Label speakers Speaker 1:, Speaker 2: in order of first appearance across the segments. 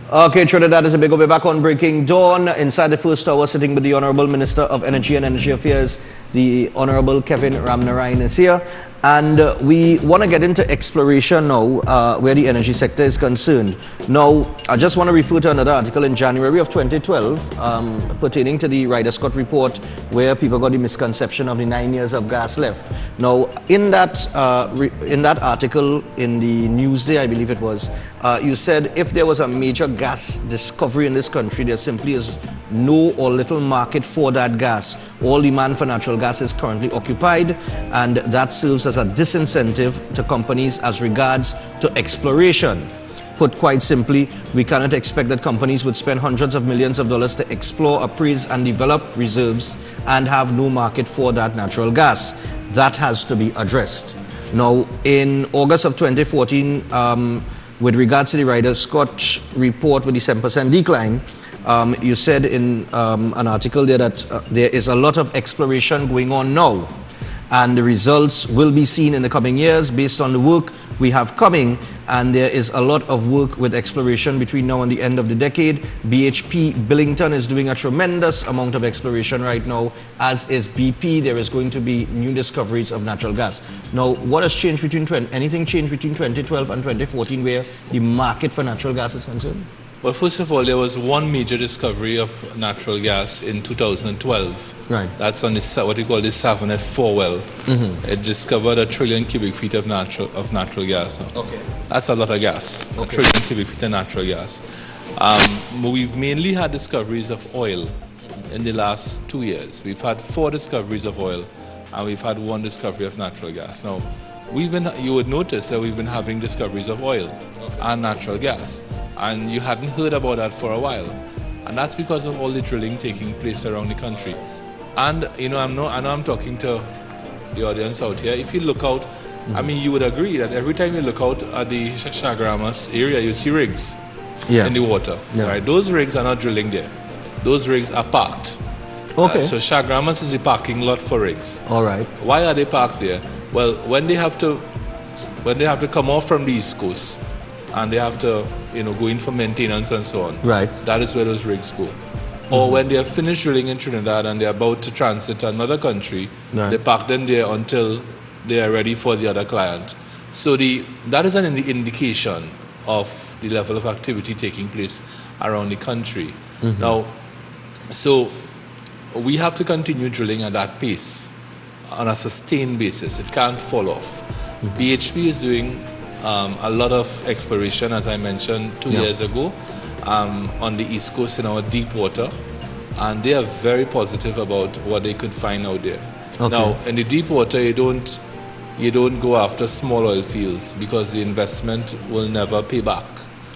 Speaker 1: Okay, Trinidad and Tobago, we're back on Breaking Dawn. Inside the first hour, sitting with the Honorable Minister of Energy and Energy Affairs, the Honorable Kevin Ramnarine is here. And we want to get into exploration now, where the energy sector is concerned. Now, I just want to refer to another article in January of 2012 pertaining to the Ryder Scott report, where people got the misconception of the 9 years of gas left. Now, in that article in the Newsday, I believe it was, you said if there was a major gas discovery in this country, there simply is no or little market for that gas. All demand for natural gas is currently occupied, and that serves as a disincentive to companies as regards to exploration. Put quite simply, we cannot expect that companies would spend hundreds of millions of dollars to explore, appraise and develop reserves and have no market for that natural gas. That has to be addressed. Now, in August of 2014, with regards to the Ryder Scott report with the 7% decline, you said in an article there that there is a lot of exploration going on now, and the results will be seen in the coming years based on the work we have coming, and there is a lot of work with exploration between now and the end of the decade. BHP Billington is doing a tremendous amount of exploration right now, as is BP. There is going to be new discoveries of natural gas. Now, what has changed between anything changed between 2012 and 2014 where the market for natural gas is concerned?
Speaker 2: Well, first of all, there was one major discovery of natural gas in 2012.
Speaker 1: Right.
Speaker 2: That's on this, what we call the Savonette 4 well. It discovered 1 trillion cubic feet of natural gas.
Speaker 1: Okay.
Speaker 2: That's a lot of gas. Okay. 1 trillion cubic feet of natural gas. We've mainly had discoveries of oil in the last 2 years. We've had 4 discoveries of oil, and we've had 1 discovery of natural gas. Now, you would notice that we've been having discoveries of oil and natural gas, and you hadn't heard about that for a while, and that's because of all the drilling taking place around the country. And I know I'm talking to the audience out here. If you look out, I mean, you would agree that every time you look out at the Chaguaramas area, you see rigs in the water. Right? Those rigs are not drilling there. Those rigs are parked.
Speaker 1: Okay.
Speaker 2: So Chaguaramas is the parking lot for rigs.
Speaker 1: All right.
Speaker 2: Why are they parked there? Well, when they have to come off from the East Coast and they have to go in for maintenance and so on,
Speaker 1: right,
Speaker 2: that is where those rigs go. Or when they are finished drilling in Trinidad and they're about to transit to another country, they park them there until they are ready for the other client. So that is an indication of the level of activity taking place around the country. Now, so we have to continue drilling at that pace on a sustained basis. It can't fall off. BHP is doing a lot of exploration, as I mentioned 2 years ago, on the East Coast in our deep water, and they are very positive about what they could find out there. Okay. Now, in the deep water, you don't go after small oil fields because the investment will never pay back,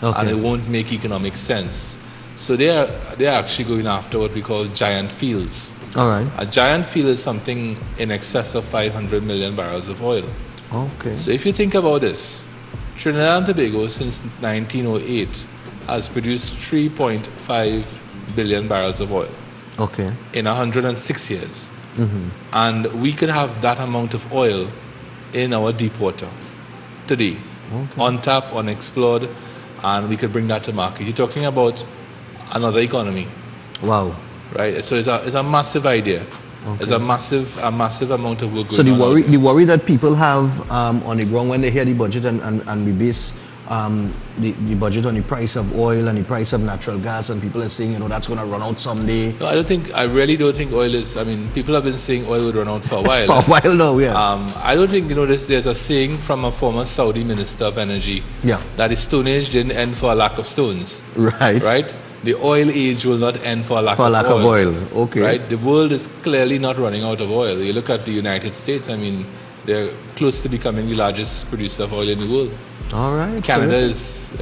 Speaker 2: and it won't make economic sense. So they are actually going after what we call giant fields.
Speaker 1: All right.
Speaker 2: A giant field is something in excess of 500 million barrels of oil.
Speaker 1: Okay.
Speaker 2: So if you think about this, Trinidad and Tobago since 1908 has produced 3.5 billion barrels of oil.
Speaker 1: Okay.
Speaker 2: In 106 years. And we could have that amount of oil in our deep water today, on tap, unexplored, and we could bring that to market. You're talking about another economy.
Speaker 1: Wow.
Speaker 2: Right, so it's a massive idea. Okay. It's a massive amount of work going on.
Speaker 1: So the worry that people have on the ground when they hear the budget and we base the budget on the price of oil and the price of natural gas, and people are saying, that's going to run out someday.
Speaker 2: No, I really don't think oil is, people have been saying oil would run out for a while.
Speaker 1: For a while now, yeah.
Speaker 2: I don't think, there's a saying from a former Saudi Minister of Energy that the Stone Age didn't end for a lack of stones.
Speaker 1: Right.
Speaker 2: Right? The oil age will not end for a lack of
Speaker 1: oil. Okay.
Speaker 2: Right? The world is clearly not running out of oil. You look at the United States, they're close to becoming the largest producer of oil in the world.
Speaker 1: All right.
Speaker 2: Canada is,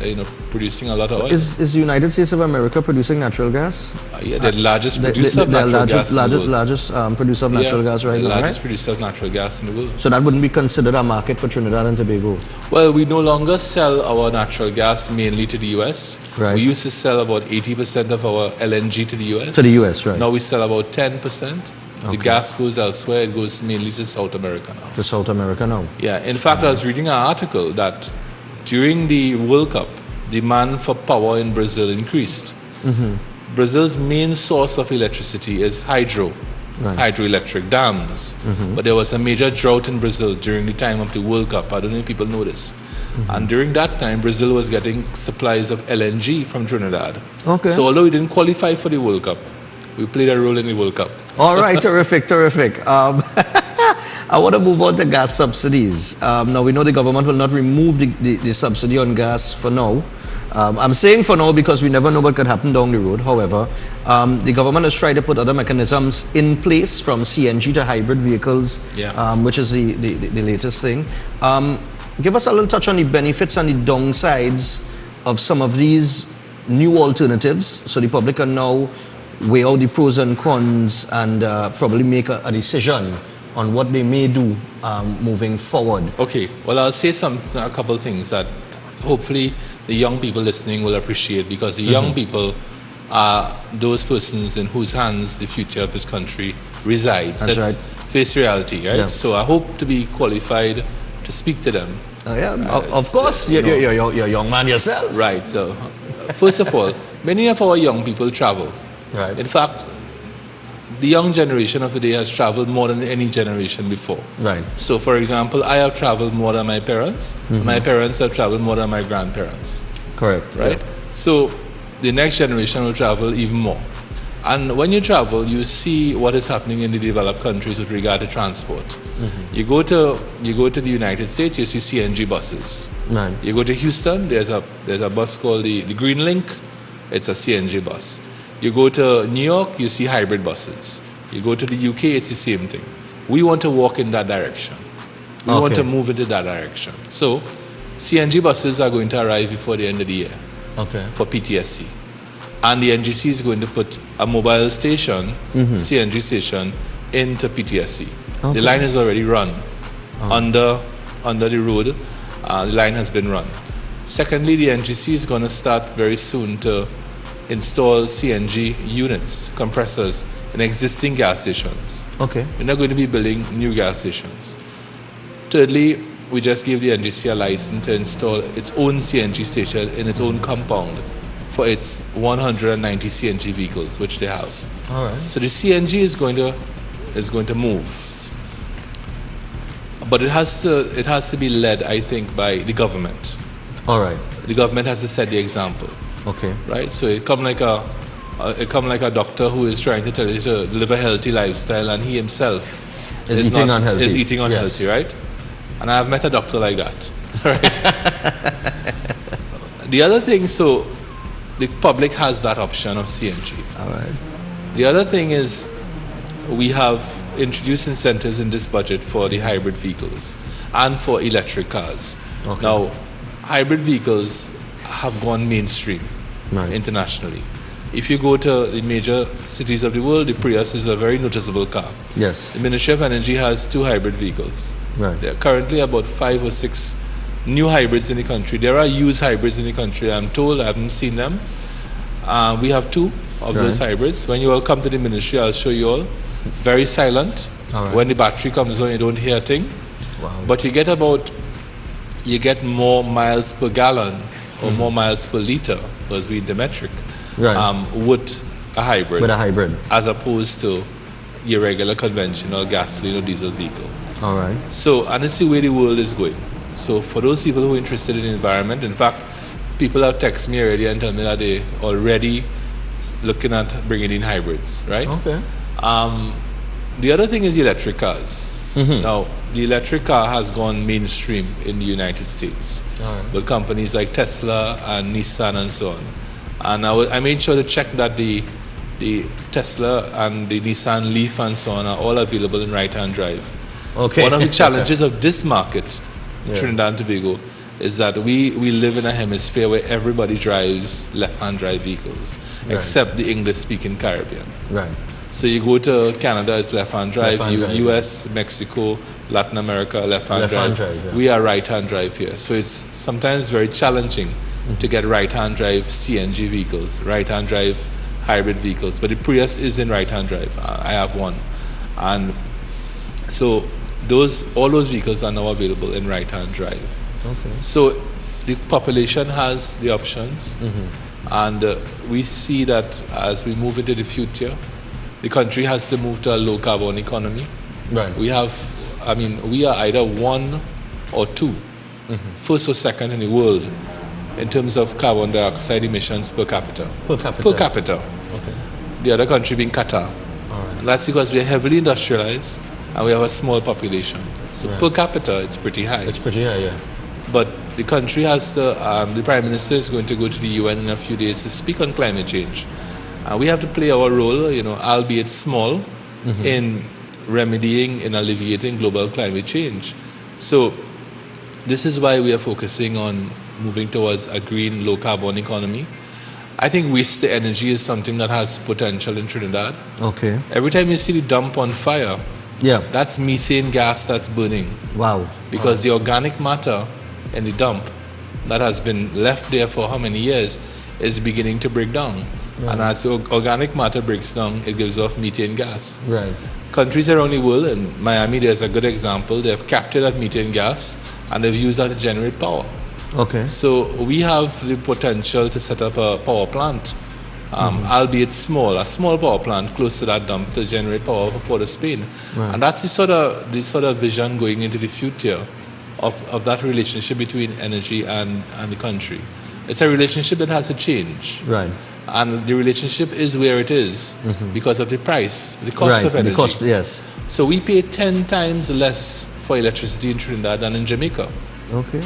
Speaker 2: producing a lot of oil.
Speaker 1: Is the United States of America producing natural gas?
Speaker 2: Yeah, they're the largest producer of natural gas in the world.
Speaker 1: Largest producer of natural gas right now,
Speaker 2: largest producer of natural gas in the world.
Speaker 1: So that wouldn't be considered a market for Trinidad and Tobago?
Speaker 2: Well, we no longer sell our natural gas mainly to the U.S.
Speaker 1: Right.
Speaker 2: We used to sell about 80% of our LNG to the U.S.
Speaker 1: To the U.S., right.
Speaker 2: Now we sell about 10%. The gas goes elsewhere. It goes mainly to South America now.
Speaker 1: To South America now?
Speaker 2: Yeah. In fact, I was reading an article that during the World Cup, demand for power in Brazil increased. Brazil's main source of electricity is hydroelectric dams. But there was a major drought in Brazil during the time of the World Cup. I don't know if people know this. And during that time, Brazil was getting supplies of LNG from Trinidad.
Speaker 1: Okay.
Speaker 2: So although we didn't qualify for the World Cup, we played a role in the World Cup.
Speaker 1: All right, terrific. I want to move on to gas subsidies. Now, we know the government will not remove the subsidy on gas for now. I'm saying for now because we never know what could happen down the road. However, the government has tried to put other mechanisms in place, from CNG to hybrid vehicles, which is the latest thing. Give us a little touch on the benefits and the downsides of some of these new alternatives, so the public can now weigh out the pros and cons and probably make a decision on what they may do moving forward.
Speaker 2: Okay, well, I'll say a couple of things that hopefully the young people listening will appreciate, because the young people are those persons in whose hands the future of this country resides.
Speaker 1: That's right.
Speaker 2: Face reality, right?
Speaker 1: Yeah.
Speaker 2: So I hope to be qualified to speak to them.
Speaker 1: Of course, you're a young man yourself.
Speaker 2: Right, so first of all, many of our young people travel.
Speaker 1: Right.
Speaker 2: In fact, the young generation of today has traveled more than any generation before.
Speaker 1: Right.
Speaker 2: So, for example, I have traveled more than my parents. My parents have traveled more than my grandparents.
Speaker 1: Correct.
Speaker 2: Right? So, the next generation will travel even more. And when you travel, you see what is happening in the developed countries with regard to transport. You go to the United States, you see CNG buses.
Speaker 1: Right.
Speaker 2: You go to Houston, there's a bus called the Green Link. It's a CNG bus. You go to New York, you see hybrid buses. You go to the UK, it's the same thing. We want to walk in that direction. We want to move into that direction. So, CNG buses are going to arrive before the end of the year for PTSC. And the NGC is going to put a mobile station, CNG station, into PTSC. The line is already run. Under the road, the line has been run. Secondly, the NGC is going to start very soon to install CNG units, compressors, in existing gas stations.
Speaker 1: Okay.
Speaker 2: We're not going to be building new gas stations. Thirdly, we just gave the NGC a license to install its own CNG station in its own compound for its 190 CNG vehicles, which they have.
Speaker 1: All right.
Speaker 2: So the CNG is going to move. But it has to be led, I think, by the government.
Speaker 1: All right.
Speaker 2: The government has to set the example.
Speaker 1: Okay.
Speaker 2: Right? So it come like a doctor who is trying to tell you to live a healthy lifestyle, and he himself
Speaker 1: is eating unhealthy.
Speaker 2: Is eating unhealthy, right? And I've met a doctor like that. Right? The other thing, so the public has that option of CNG.
Speaker 1: All right.
Speaker 2: The other thing is we have introduced incentives in this budget for the hybrid vehicles and for electric cars.
Speaker 1: Okay.
Speaker 2: Now, hybrid vehicles have gone mainstream internationally. If you go to the major cities of the world, the Prius is a very noticeable car.
Speaker 1: Yes.
Speaker 2: The Ministry of Energy has 2 hybrid vehicles.
Speaker 1: Right.
Speaker 2: There are currently about 5 or 6 new hybrids in the country. There are used hybrids in the country, I'm told. I haven't seen them. We have 2 of those hybrids. When you all come to the ministry, I'll show you all. Very silent.
Speaker 1: All right.
Speaker 2: When the battery comes on, you don't hear a thing.
Speaker 1: Wow.
Speaker 2: But you get more miles per gallon or more miles per liter, because we the metric, with a hybrid.
Speaker 1: With a hybrid.
Speaker 2: As opposed to your regular conventional gasoline or diesel vehicle.
Speaker 1: All right.
Speaker 2: So, and it's the way the world is going. So for those people who are interested in the environment, in fact, people have texted me already and told me that they're already looking at bringing in hybrids, right?
Speaker 1: Okay.
Speaker 2: The other thing is the electric cars. Now, the electric car has gone mainstream in the United States with companies like Tesla and Nissan and so on. And I made sure to check that the Tesla and the Nissan Leaf and so on are all available in right-hand drive.
Speaker 1: Okay.
Speaker 2: One of the challenges of this market, Trinidad and Tobago, is that we live in a hemisphere where everybody drives left-hand drive vehicles, except the English-speaking Caribbean.
Speaker 1: Right.
Speaker 2: So you go to Canada, it's left-hand drive. US, Mexico, Latin America, left-hand drive. We are right-hand drive here. So it's sometimes very challenging to get right-hand drive CNG vehicles, right-hand drive hybrid vehicles. But the Prius is in right-hand drive. I have one. And so all those vehicles are now available in right-hand drive.
Speaker 1: Okay.
Speaker 2: So the population has the options, and we see that as we move into the future, the country has to move to a low carbon economy.
Speaker 1: Right.
Speaker 2: We are either one or two, first or second in the world in terms of carbon dioxide emissions per capita.
Speaker 1: Per capita.
Speaker 2: Per capita.
Speaker 1: Okay.
Speaker 2: The other country being Qatar.
Speaker 1: All right.
Speaker 2: And that's because we are heavily industrialized and we have a small population. So per capita, it's pretty high.
Speaker 1: It's pretty high, yeah.
Speaker 2: But the country has to, the Prime Minister is going to go to the UN in a few days to speak on climate change. And we have to play our role, albeit small, in remedying and alleviating global climate change. So this is why we are focusing on moving towards a green, low-carbon economy. I think waste energy is something that has potential in Trinidad.
Speaker 1: Okay.
Speaker 2: Every time you see the dump on fire, that's methane gas that's burning.
Speaker 1: Wow.
Speaker 2: Because the organic matter in the dump that has been left there for how many years is beginning to break down. Right. And as the organic matter breaks down, it gives off methane gas.
Speaker 1: Right.
Speaker 2: Countries around the world, in Miami there's a good example, they've captured that methane gas and they've used that to generate power.
Speaker 1: Okay.
Speaker 2: So we have the potential to set up a power plant, albeit small, a small power plant close to that dump to generate power for Port of Spain. Right. And that's the sort of vision going into the future of that relationship between energy and the country. It's a relationship that has to change.
Speaker 1: Right.
Speaker 2: And the relationship is where it is because of the price, the cost of energy.
Speaker 1: The cost, yes.
Speaker 2: So we pay 10 times less for electricity in Trinidad than in Jamaica.
Speaker 1: Okay.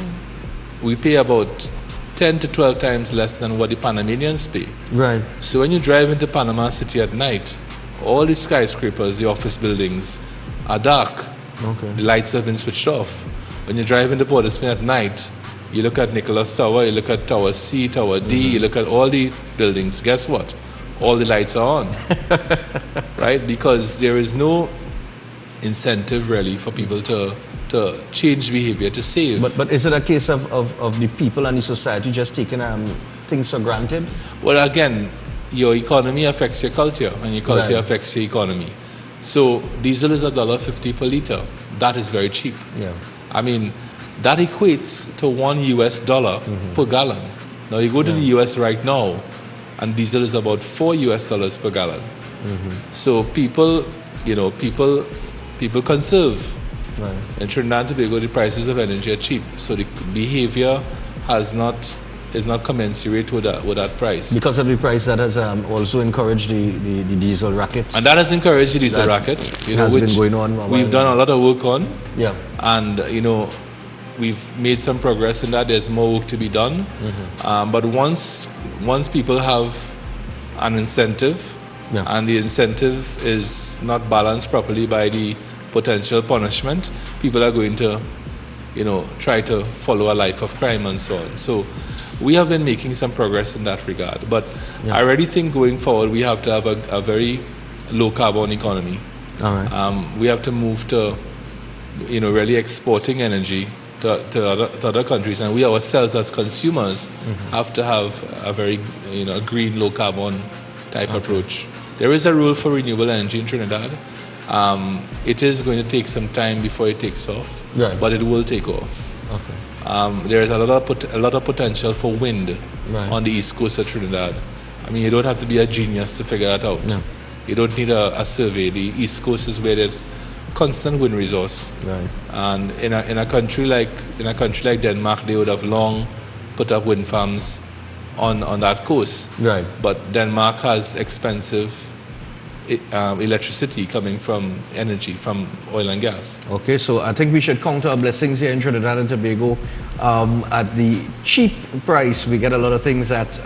Speaker 2: We pay about 10 to 12 times less than what the Panamanians pay.
Speaker 1: Right.
Speaker 2: So when you drive into Panama City at night, all the skyscrapers, the office buildings are dark.
Speaker 1: Okay.
Speaker 2: The lights have been switched off. When you drive into Port of Spain at night, you look at Nicholas Tower, you look at Tower C, Tower D, you look at all the buildings. Guess what? All the lights are on. Right? Because there is no incentive really for people to change behavior, to save.
Speaker 1: But is it a case of the people and the society just taking things for granted?
Speaker 2: Well, again, your economy affects your culture and your culture affects your economy. So diesel is $1.50 per liter. That is very cheap.
Speaker 1: Yeah.
Speaker 2: I mean, that equates to $1 per gallon. Now you go to the US right now, and diesel is about $4 per gallon. So people conserve.
Speaker 1: Right.
Speaker 2: In Trinidad and Tobago, the prices of energy are cheap, so the behavior is not commensurate with that price.
Speaker 1: Because of the price, that has also encouraged the diesel racket.
Speaker 2: And that has encouraged the diesel racket, which
Speaker 1: been going on.
Speaker 2: We've done a lot of work on.
Speaker 1: Yeah.
Speaker 2: And we've made some progress in that. There's more work to be done. But once people have an incentive, and the incentive is not balanced properly by the potential punishment, people are going to, try to follow a life of crime and so on. So we have been making some progress in that regard. But I already think going forward, we have to have a very low carbon economy.
Speaker 1: All right.
Speaker 2: We have to move to, really exporting energy to other countries, and we ourselves as consumers have to have a very, green, low carbon type approach. There is a rule for renewable energy in Trinidad. It is going to take some time before it takes off, but it will take off. Okay. There is a lot of potential for wind on the east coast of Trinidad. I mean, you don't have to be a genius to figure that out. No. You don't need a survey. The east coast is where there's constant wind resource. Right. And in a country like Denmark, they would have long put up wind farms on that coast. Right. But Denmark has expensive electricity coming from energy, from oil and gas. Okay, so I think we should count our blessings here in Trinidad and Tobago. At the cheap price, we get a lot of things at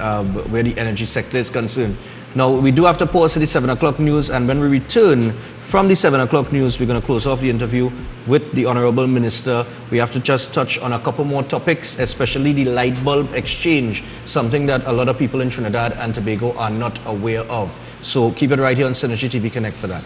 Speaker 2: where the energy sector is concerned. Now, we do have to pause to the 7 o'clock news, and when we return from the 7 o'clock news, we're going to close off the interview with the Honorable Minister. We have to just touch on a couple more topics, especially the light bulb exchange, something that a lot of people in Trinidad and Tobago are not aware of. So keep it right here on Synergy TV Connect for that.